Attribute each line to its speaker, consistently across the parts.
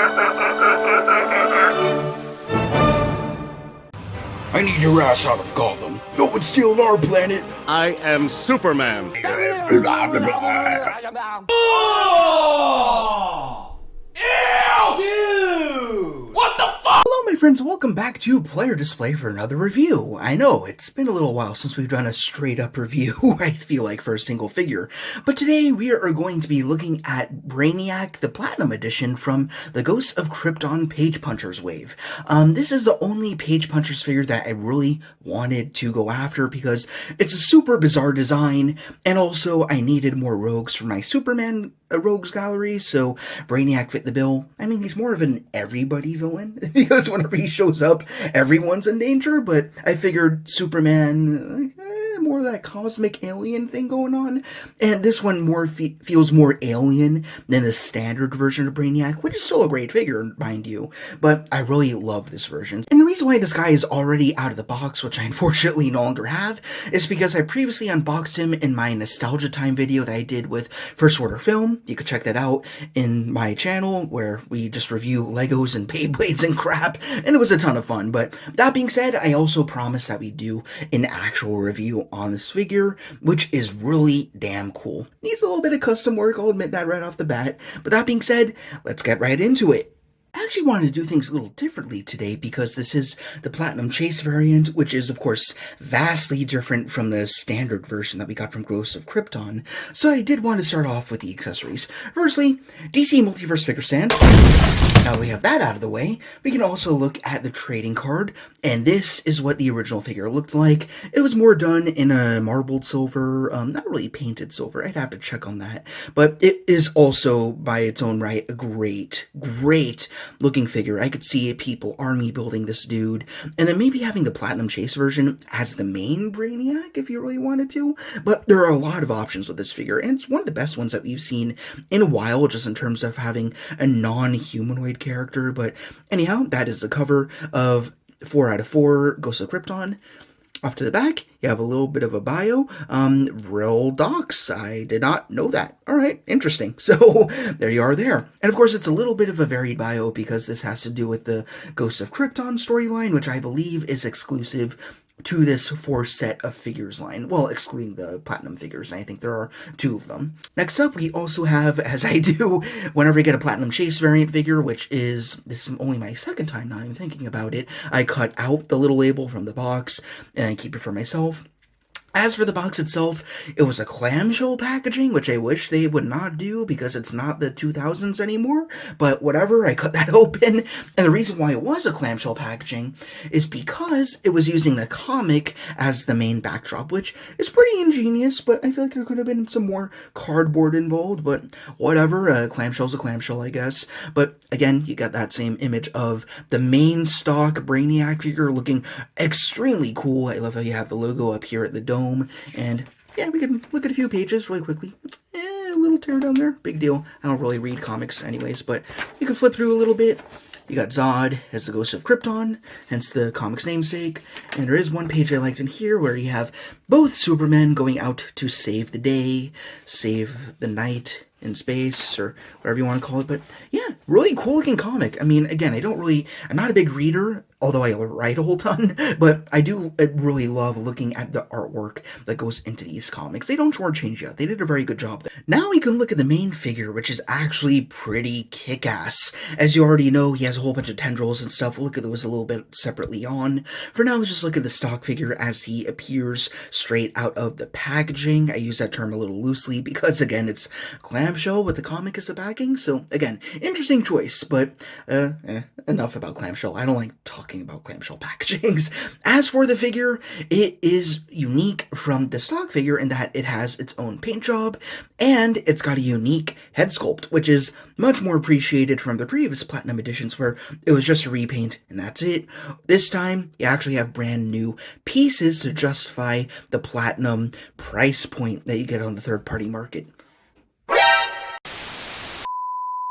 Speaker 1: I need your ass out of Gotham. No one's stealing our planet.
Speaker 2: I am Superman.
Speaker 3: Oh! Ew! Dude! What the fuck?
Speaker 1: Hello my friends, welcome back to Player Display for another review. I know, it's been a little while since we've done a straight up review, I feel like, for a single figure. But today we are going to be looking at Brainiac, the Platinum Edition from the Ghosts of Krypton Page Punchers wave. This is the only Page Punchers figure that I really wanted to go after because it's a super bizarre design, and also I needed more rogues for my Superman rogues gallery, so Brainiac fit the bill. I mean, he's more of an everybody villain, because whenever he shows up, everyone's in danger, but I figured Superman, more of that cosmic alien thing going on, and this one more feels more alien than the standard version of Brainiac, which is still a great figure, mind you, but I really love this version. And the reason why this guy is already out of the box, which I unfortunately no longer have, is because I previously unboxed him in my Nostalgia Time video that I did with First Order Film. You could check that out in my channel, where we just review Legos and Beyblades and crap, and it was a ton of fun. But that being said, I also promised that we do an actual review on this figure, which is really damn cool. Needs a little bit of custom work, I'll admit that right off the bat. But that being said, let's get right into it. I actually wanted to do things a little differently today because this is the Platinum Chase variant, which is, of course, vastly different from the standard version that we got from Ghosts of Krypton. So I did want to start off with the accessories. Firstly, DC Multiverse figure stand. Now that we have that out of the way, we can also look at the trading card, and this is what the original figure looked like. It was more done in a marbled silver, not really painted silver, I'd have to check on that, but it is also, by its own right, a great looking figure. I could see people army building this dude, and then maybe having the Platinum Chase version as the main Brainiac if you really wanted to, but there are a lot of options with this figure, and it's one of the best ones that we've seen in a while, just in terms of having a non-humanoid character. But anyhow, that is the cover of 4 out of 4 Ghosts of Krypton. Off to the back, you have a little bit of a bio. Real docs. I did not know that. Alright, interesting. So, there you are there. And of course, it's a little bit of a varied bio because this has to do with the Ghosts of Krypton storyline, which I believe is exclusive to this 4 set of figures line. Well, excluding the Platinum figures, I think there are 2 of them. Next up, we also have, as I do whenever I get a Platinum Chase variant figure, which is, this is only my second time now I'm thinking about it, I cut out the little label from the box, and I keep it for myself. As for the box itself, it was a clamshell packaging, which I wish they would not do because it's not the 2000s anymore, but whatever, I cut that open. And the reason why it was a clamshell packaging is because it was using the comic as the main backdrop, which is pretty ingenious, but I feel like there could have been some more cardboard involved, but whatever, a clamshell's a clamshell, I guess. But again, you got that same image of the main stock Brainiac figure looking extremely cool. I love how you have the logo up here at the dome. And yeah, we can look at a few pages really quickly. A little tear down there, big deal. I don't really read comics anyways, but you can flip through a little bit. You got Zod as the Ghost of Krypton, hence the comic's namesake. And there is one page I liked in here where you have both Supermen going out to save the day, save the night in space, or whatever you want to call it. But yeah, really cool looking comic. I mean, again, I'm not a big reader, although I write a whole ton, but I do really love looking at the artwork that goes into these comics. They don't shortchange you. They did a very good job there. Now we can look at the main figure, which is actually pretty kick-ass. As you already know, he has a whole bunch of tendrils and stuff. We'll look at those a little bit separately on. For now, let's just look at the stock figure as he appears straight out of the packaging. I use that term a little loosely because, again, it's clamshell with the comic as a backing. So, again, interesting choice, but enough about clamshell. I don't like talking about clamshell packagings. As for the figure, it is unique from the stock figure in that it has its own paint job, and it's got a unique head sculpt, which is much more appreciated from the previous Platinum editions where it was just a repaint and that's it. This time, you actually have brand new pieces to justify the Platinum price point that you get on the third-party market.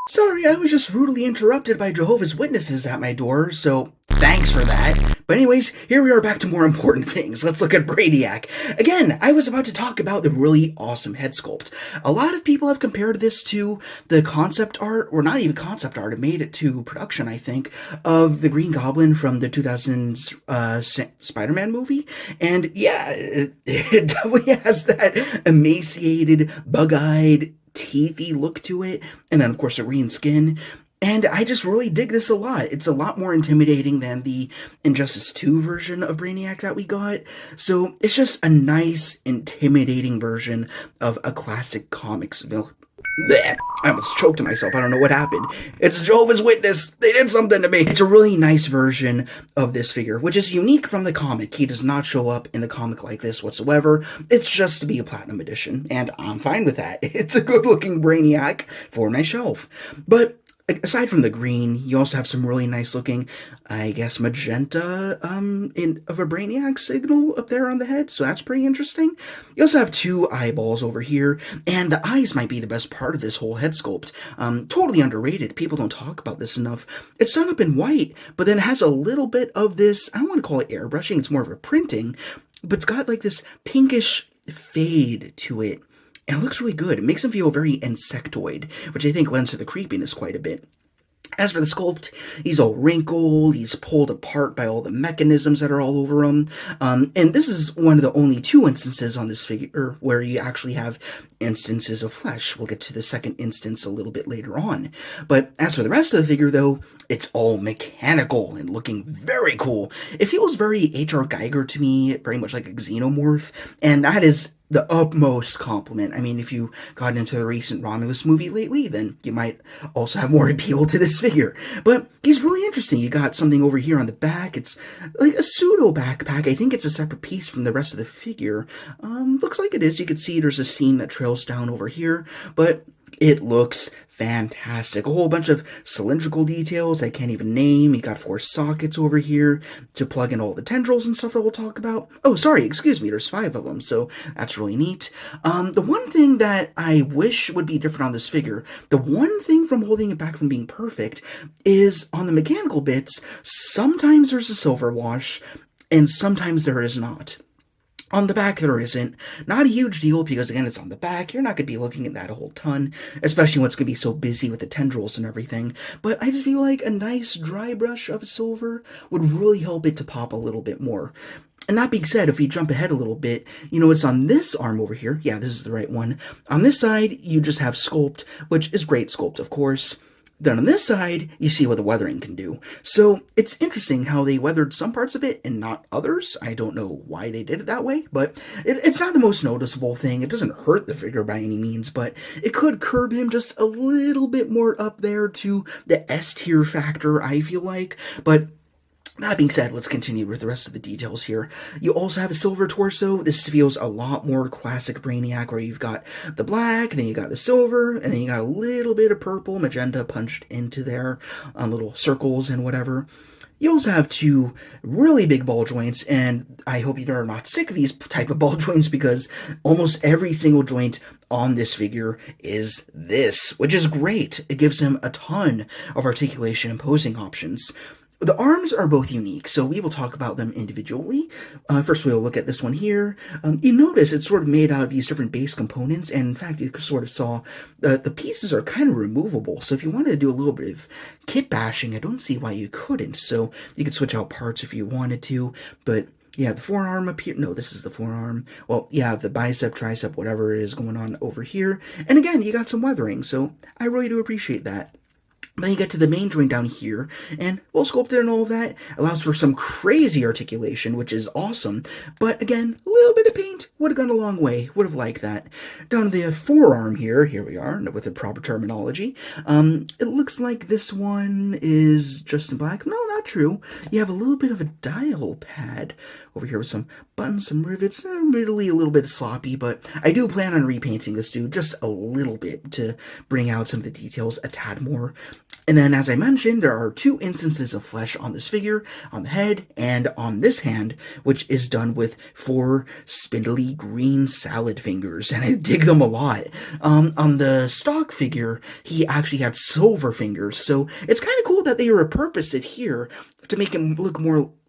Speaker 1: Sorry, I was just rudely interrupted by Jehovah's Witnesses at my door, so thanks for that. But anyways, here we are back to more important things. Let's look at Brainiac. Again, I was about to talk about the really awesome head sculpt. A lot of people have compared this to the concept art, or not even concept art, it made it to production, I think, of the Green Goblin from the 2000s Spider-Man movie. And yeah, it definitely has that emaciated, bug-eyed, teethy look to it. And then, of course, the green skin. And I just really dig this a lot. It's a lot more intimidating than the Injustice 2 version of Brainiac that we got. So it's just a nice, intimidating version of a classic comics villain. Blech. I almost choked myself. I don't know what happened. It's Jehovah's Witness. They did something to me. It's a really nice version of this figure, which is unique from the comic. He does not show up in the comic like this whatsoever. It's just to be a platinum edition, and I'm fine with that. It's a good-looking Brainiac for my shelf. But aside from the green, you also have some really nice looking, I guess, magenta of a Brainiac signal up there on the head, so that's pretty interesting. You also have two eyeballs over here, and the eyes might be the best part of this whole head sculpt. Totally underrated. People don't talk about this enough. It's done up in white, but then it has a little bit of this, I don't want to call it airbrushing, it's more of a printing, but it's got like this pinkish fade to it. And it looks really good. It makes him feel very insectoid, which I think lends to the creepiness quite a bit. As for the sculpt, he's all wrinkled, he's pulled apart by all the mechanisms that are all over him, and this is one of the only two instances on this figure where you actually have instances of flesh. We'll get to the second instance a little bit later on. But as for the rest of the figure, though, it's all mechanical and looking very cool. It feels very H.R. Geiger to me, very much like a xenomorph, and that is the utmost compliment. I mean, if you got into the recent Romulus movie lately, then you might also have more appeal to this figure. But he's really interesting. You got something over here on the back. It's like a pseudo backpack. I think it's a separate piece from the rest of the figure. Looks like it is. You can see there's a seam that trails down over here, but it looks fantastic. A whole bunch of cylindrical details I can't even name. You got 4 sockets over here to plug in all the tendrils and stuff that we'll talk about. Oh, sorry, excuse me, there's 5 of them, so that's really neat. The one thing that I wish would be different on this figure, the one thing from holding it back from being perfect, is on the mechanical bits, sometimes there's a silver wash, and sometimes there is not. On the back, there isn't. Not a huge deal, because again, it's on the back. You're not going to be looking at that a whole ton, especially when it's going to be so busy with the tendrils and everything. But I just feel like a nice dry brush of silver would really help it to pop a little bit more. And that being said, if we jump ahead a little bit, you notice on this arm over here, yeah, this is the right one. On this side, you just have sculpt, which is great sculpt, of course. Then on this side, you see what the weathering can do. So it's interesting how they weathered some parts of it and not others. I don't know why they did it that way, but it's not the most noticeable thing. It doesn't hurt the figure by any means, but it could curb him just a little bit more up there to the S tier factor, I feel like. But that being said, let's continue with the rest of the details here. You also have a silver torso. This feels a lot more classic Brainiac, where you've got the black, and then you got the silver, and then you got a little bit of purple, magenta punched into there on little circles and whatever. You also have 2 really big ball joints, and I hope you're not sick of these type of ball joints, because almost every single joint on this figure is this, which is great. It gives him a ton of articulation and posing options. The arms are both unique, so we will talk about them individually. First, we'll look at this one here. You notice it's sort of made out of these different base components, and in fact, you sort of saw the pieces are kind of removable, so if you wanted to do a little bit of kit bashing, I don't see why you couldn't. So you could switch out parts if you wanted to, but yeah, the forearm up here. No, this is the forearm. Well, yeah, the bicep, tricep, whatever is going on over here. And again, you got some weathering, so I really do appreciate that. Then you get to the main joint down here, and well sculpted and all of that, allows for some crazy articulation, which is awesome. But again, a little bit of paint would have gone a long way. Would have liked that. Down to the forearm here we are, with the proper terminology. It looks like this one is just in black. No, not true. You have a little bit of a dial pad over here with some buttons, some rivets, admittedly a little bit sloppy, but I do plan on repainting this dude just a little bit to bring out some of the details a tad more. And then, as I mentioned, there are 2 instances of flesh on this figure, on the head and on this hand, which is done with 4 spindly green salad fingers, and I dig them a lot. On the stock figure, he actually had silver fingers, so it's kind of cool that they repurposed it here to make him look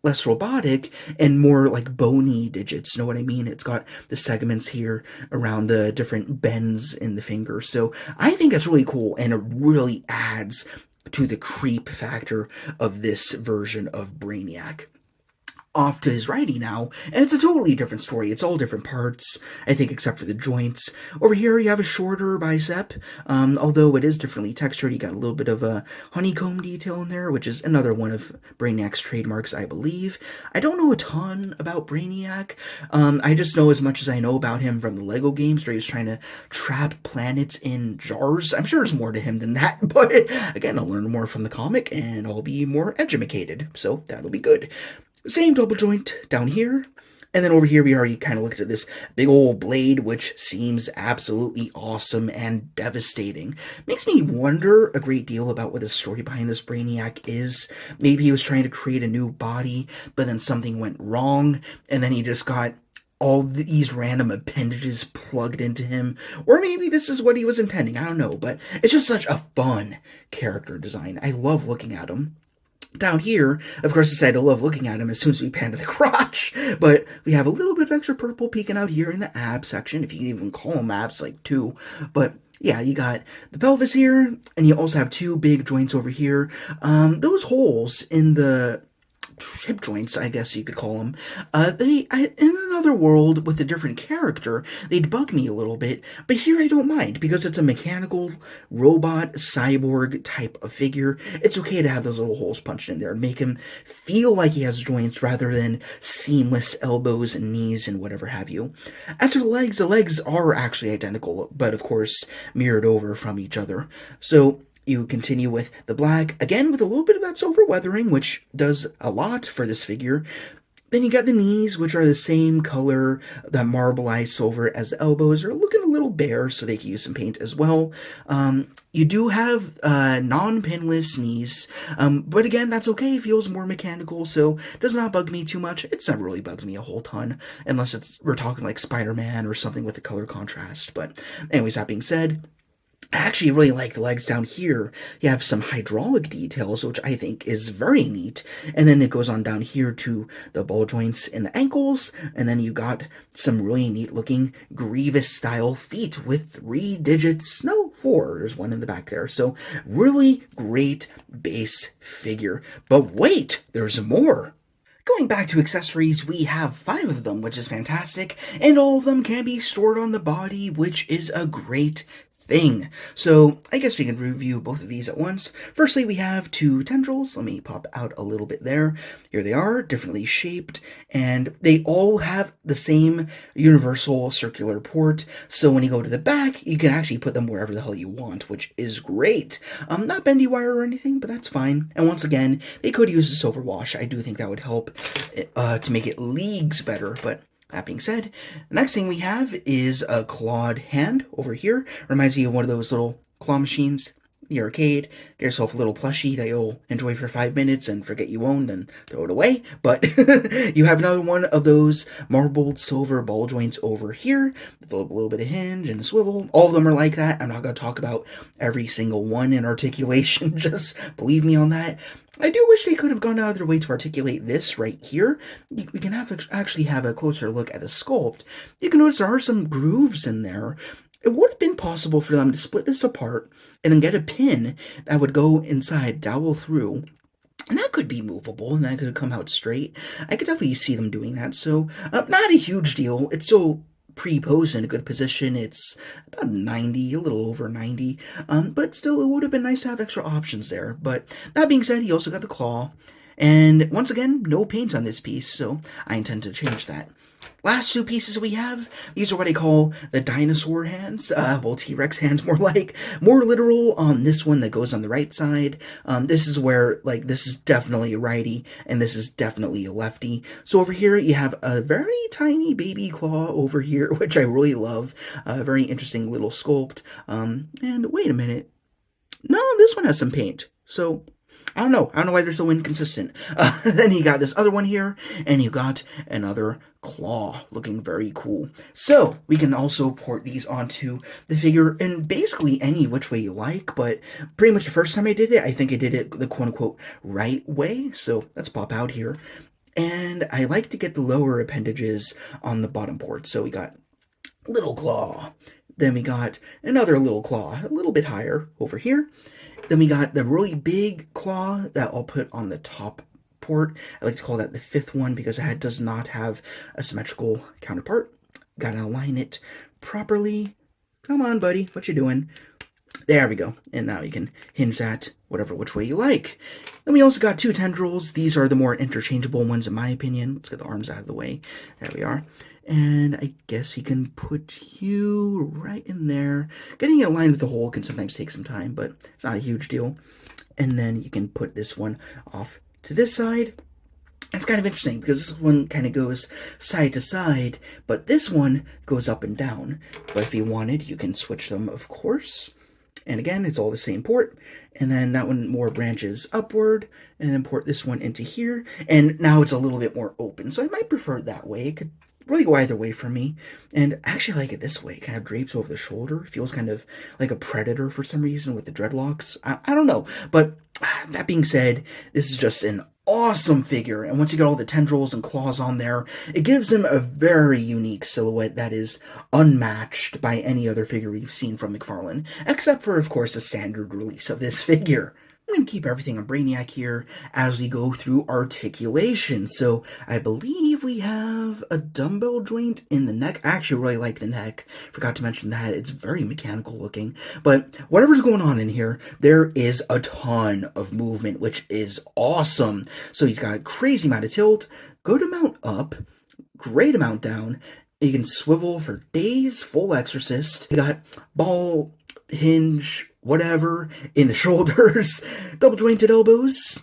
Speaker 1: less robotic and more like bony digits, know what I mean? It's got the segments here around the different bends in the finger, so I think that's really cool, and it really adds to the creep factor of this version of Brainiac. Off to his writing now, and it's a totally different story. It's all different parts, I think, except for the joints. Over here, you have a shorter bicep, although it is differently textured. You got a little bit of a honeycomb detail in there, which is another one of Brainiac's trademarks, I believe. I don't know a ton about Brainiac. I just know as much as I know about him from the Lego games, where he was trying to trap planets in jars. I'm sure there's more to him than that, but again, I'll learn more from the comic, and I'll be more educated, so that'll be good. Same double joint down here. And then over here, we already kind of looked at this big old blade, which seems absolutely awesome and devastating. Makes me wonder a great deal about what the story behind this Brainiac is. Maybe he was trying to create a new body, but then something went wrong, and then he just got all these random appendages plugged into him. Or maybe this is what he was intending. I don't know, but it's just such a fun character design. I love looking at him. Down here, of course, I said I love looking at him as soon as we pan to the crotch, but we have a little bit of extra purple peeking out here in the ab section, if you can even call them abs, like 2, but yeah, you got the pelvis here, and you also have 2 big joints over here. Those holes in the hip joints, I guess you could call them, in another world with a different character, they'd bug me a little bit, but here I don't mind, because it's a mechanical, robot, cyborg type of figure. It's okay to have those little holes punched in there and make him feel like he has joints rather than seamless elbows and knees and whatever have you. As for the legs are actually identical, but of course mirrored over from each other. So you continue with the black, again with a little bit of that silver weathering, which does a lot for this figure. Then you got the knees, which are the same color, that marbleized silver, as the elbows are looking a little bare, so they can use some paint as well. You do have non-pinless knees, but again, that's okay. It feels more mechanical, so it does not bug me too much. It's never really bugged me a whole ton, unless we're talking like Spider-Man or something with the color contrast. But anyways, that being said, I actually really like the legs down here. You have some hydraulic details, which I think is very neat. And then it goes on down here to the ball joints in the ankles. And then you got some really neat looking Grievous-style feet with 3 digits. No, 4. There's one in the back there. So really great base figure. But wait, there's more. Going back to accessories, we have 5 of them, which is fantastic. And all of them can be stored on the body, which is a great thing. So I guess we can review both of these at once. Firstly, we have 2 tendrils. Let me pop out a little bit there. Here they are, differently shaped, and they all have the same universal circular port. So when you go to the back, you can actually put them wherever the hell you want, which is great. Not bendy wire or anything, but that's fine. And once again, they could use a silver wash. I do think that would help to make it leagues better, but that being said, the next thing we have is a clawed hand over here. Reminds me of one of those little claw machines, the arcade. Get yourself a little plushie that you'll enjoy for 5 minutes and forget you own, then throw it away. But you have another one of those marbled silver ball joints over here, with a little bit of hinge and a swivel. All of them are like that. I'm not going to talk about every single one in articulation, just believe me on that. I do wish they could have gone out of their way to articulate this right here. We can actually have a closer look at the sculpt. You can notice there are some grooves in there. It would have been possible for them to split this apart and then get a pin that would go inside, dowel through. And that could be movable, and that could come out straight. I could definitely see them doing that, so not a huge deal. It's still pre-posed in a good position. It's about 90, a little over 90, but still, it would have been nice to have extra options there. But that being said, he also got the claw, and once again, no paint on this piece, so I intend to change that. Last 2 pieces we have, these are what I call the dinosaur hands, well, T-Rex hands more like, more literal on this one that goes on the right side. This is where, like, this is definitely a righty, and this is definitely a lefty. So over here, you have a very tiny baby claw over here, which I really love, a very interesting little sculpt, and wait a minute. No, this one has some paint. So, I don't know. I don't know why they're so inconsistent. Then you got this other one here, and you got another claw, looking very cool. So, we can also port these onto the figure in basically any which way you like, but pretty much the first time I did it, I think I did it the quote-unquote right way. So, let's pop out here. And I like to get the lower appendages on the bottom port. So, we got little claw. Then we got another little claw, a little bit higher over here. Then we got the really big claw that I'll put on the top port. I like to call that the fifth one because it does not have a symmetrical counterpart. Gotta align it properly. Come on, buddy. What you doing? There we go. And now you can hinge that which way you like. Then we also got two tendrils. These are the more interchangeable ones in my opinion. Let's get the arms out of the way. There we are. And I guess we can put you right in there. Getting it aligned with the hole can sometimes take some time, but it's not a huge deal. And then you can put this one off to this side. It's kind of interesting because this one kind of goes side to side, but this one goes up and down. But if you wanted, you can switch them, of course. And again, it's all the same port. And then that one more branches upward, and then port this one into here. And now it's a little bit more open. So I might prefer it that way. It could really go either way for me. And I actually like it this way. It kind of drapes over the shoulder. It feels kind of like a Predator for some reason with the dreadlocks. I don't know. But that being said, this is just an awesome figure. And once you get all the tendrils and claws on there, it gives him a very unique silhouette that is unmatched by any other figure we've seen from McFarlane. Except for, of course, the standard release of this figure. I'm going to keep everything on Brainiac here as we go through articulation. So I believe we have a dumbbell joint in the neck. I actually really like the neck. Forgot to mention that. It's very mechanical looking. But whatever's going on in here, there is a ton of movement, which is awesome. So he's got a crazy amount of tilt, good amount up, great amount down. You can swivel for days, full exorcist. You got ball, hinge, whatever, in the shoulders, double jointed elbows,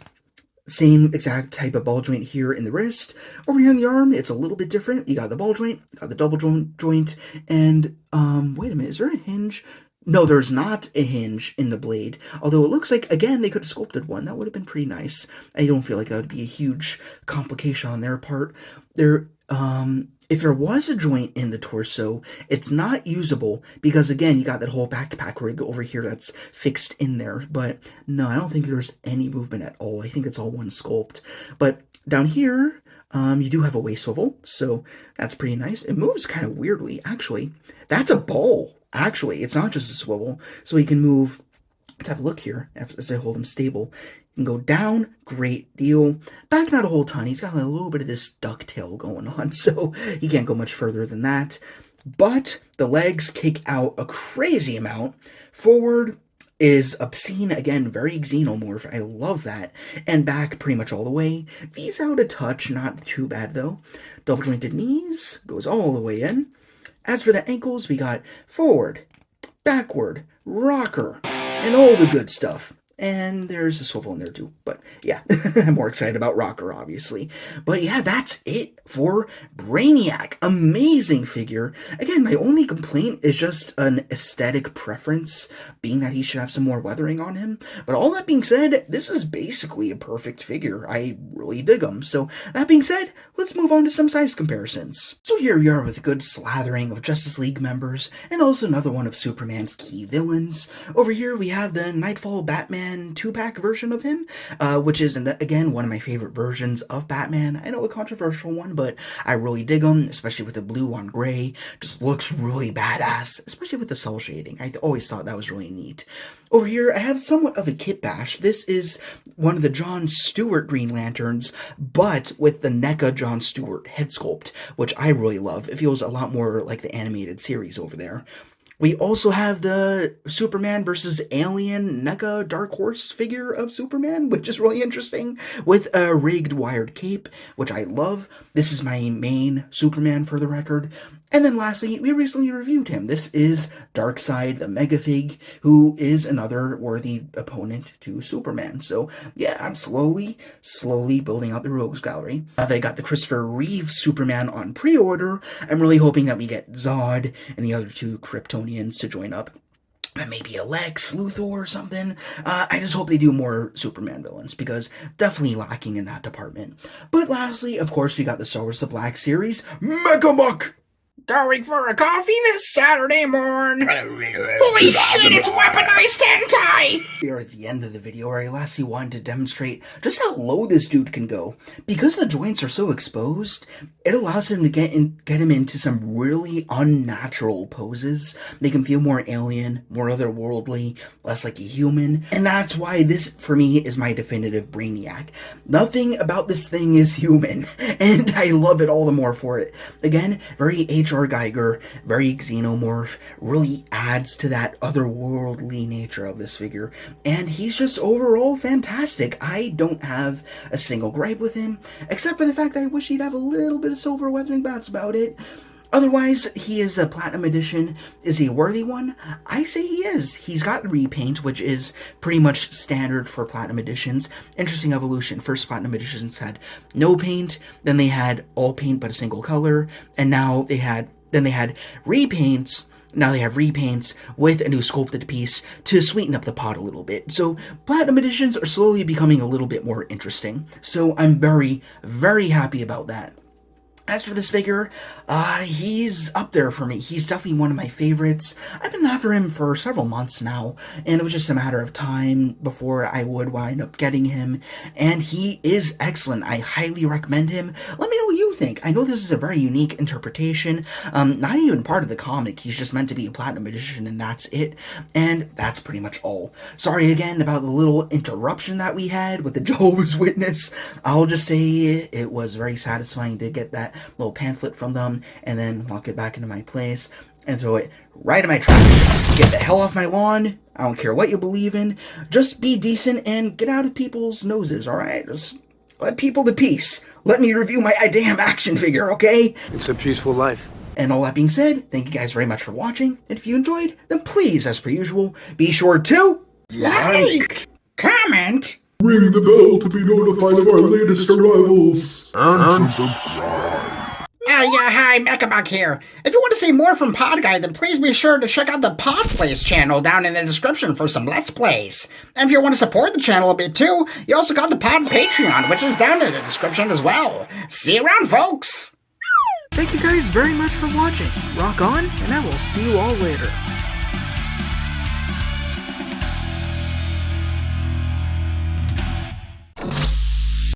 Speaker 1: same exact type of ball joint here in the wrist. Over here in the arm, it's a little bit different. You got the ball joint, got the double joint, and, wait a minute, is there a hinge? No, there's not a hinge in the blade, although it looks like, again, they could have sculpted one. That would have been pretty nice. I don't feel like that would be a huge complication on their part. If there was a joint in the torso, it's not usable because, again, you got that whole backpack rig over here that's fixed in there. But no, I don't think there's any movement at all. I think it's all one sculpt. But down here, you do have a waist swivel, so that's pretty nice. It moves kind of weirdly, actually. That's a ball, actually. It's not just a swivel. So you can move. Let's have a look here as I hold him stable. You can go down, great deal. Back, not a whole ton. He's got a little bit of this ducktail going on, so he can't go much further than that. But the legs kick out a crazy amount. Forward is obscene, again, very xenomorph. I love that. And back pretty much all the way. V's out a touch, not too bad though. Double jointed knees, goes all the way in. As for the ankles, we got forward, backward, rocker, and all the good stuff. And there's a swivel in there too. But yeah, I'm more excited about Rocker, obviously. But yeah, that's it for Brainiac. Amazing figure. Again, my only complaint is just an aesthetic preference, being that he should have some more weathering on him. But all that being said, this is basically a perfect figure. I really dig him. So that being said, let's move on to some size comparisons. So here we are with a good slathering of Justice League members, and also another one of Superman's key villains. Over here we have the Nightfall Batman 2-pack version of him, which is, again, one of my favorite versions of Batman. I know a controversial one, but I really dig him, especially with the blue on gray. Just looks really badass, especially with the cell shading. I always thought that was really neat. Over here, I have somewhat of a kit bash. This is one of the John Stewart Green Lanterns, but with the NECA John Stewart head sculpt, which I really love. It feels a lot more like the animated series over there. We also have the Superman versus Alien NECA Dark Horse figure of Superman, which is really interesting, with a rigged wired cape, which I love. This is my main Superman, for the record. And then lastly, we recently reviewed him. This is Darkseid, the Megafig, who is another worthy opponent to Superman. So yeah, I'm slowly building out the Rogues Gallery. Now that I got the Christopher Reeve Superman on pre-order, I'm really hoping that we get Zod and the other two Kryptonians to join up. maybe a Lex Luthor or something. I just hope they do more Superman villains, because definitely lacking in that department. But lastly, of course, we got the Star Wars The Black Series, Megamuck!
Speaker 4: Going for a coffee this Saturday morn. Holy shit, it's weaponized hentai!
Speaker 1: We are at the end of the video where I lastly wanted to demonstrate just how low this dude can go. Because the joints are so exposed, it allows him to get him into some really unnatural poses, make him feel more alien, more otherworldly, less like a human, and that's why this, for me, is my definitive Brainiac. Nothing about this thing is human, and I love it all the more for it. Again, very H.R. Geiger, very xenomorph, really adds to that otherworldly nature of this figure, and he's just overall fantastic. I don't have a single gripe with him, except for the fact that I wish he'd have a little bit of silver weathering, but that's about it. Otherwise, he is a Platinum Edition. Is he a worthy one? I say he is. He's got repaint, which is pretty much standard for Platinum Editions. Interesting evolution. First Platinum Editions had no paint, then they had all paint but a single color, and now they had repaints. Now they have repaints with a new sculpted piece to sweeten up the pot a little bit. So Platinum Editions are slowly becoming a little bit more interesting. So I'm very, very happy about that. As for this figure, he's up there for me. He's definitely one of my favorites. I've been after him for several months now, and it was just a matter of time before I would wind up getting him, and he is excellent. I highly recommend him. Let me know what you think. I know this is a very unique interpretation, not even part of the comic. He's just meant to be a Platinum Edition, and that's it, and that's pretty much all. Sorry again about the little interruption that we had with the Jehovah's Witness. I'll just say it was very satisfying to get that little pamphlet from them and then walk it back into my place and throw it right in my trash. Get the hell off my lawn. I don't care what you believe in. Just be decent and get out of people's noses, alright? Just let people to peace. Let me review my damn action figure, okay?
Speaker 5: It's a peaceful life.
Speaker 1: And all that being said, thank you guys very much for watching. And if you enjoyed, then please, as per usual, be sure to
Speaker 4: Like, comment,
Speaker 6: Ring the bell to be notified of our latest arrivals. And subscribe.
Speaker 4: yeah, hi, Mechabuck here. If you want to see more from Pod Guy, then please be sure to check out the Pod Plays channel down in the description for some Let's Plays. And if you want to support the channel a bit too, you also got the Pod Patreon, which is down in the description as well. See you around, folks!
Speaker 1: Thank you guys very much for watching. Rock on, and I will see you all later.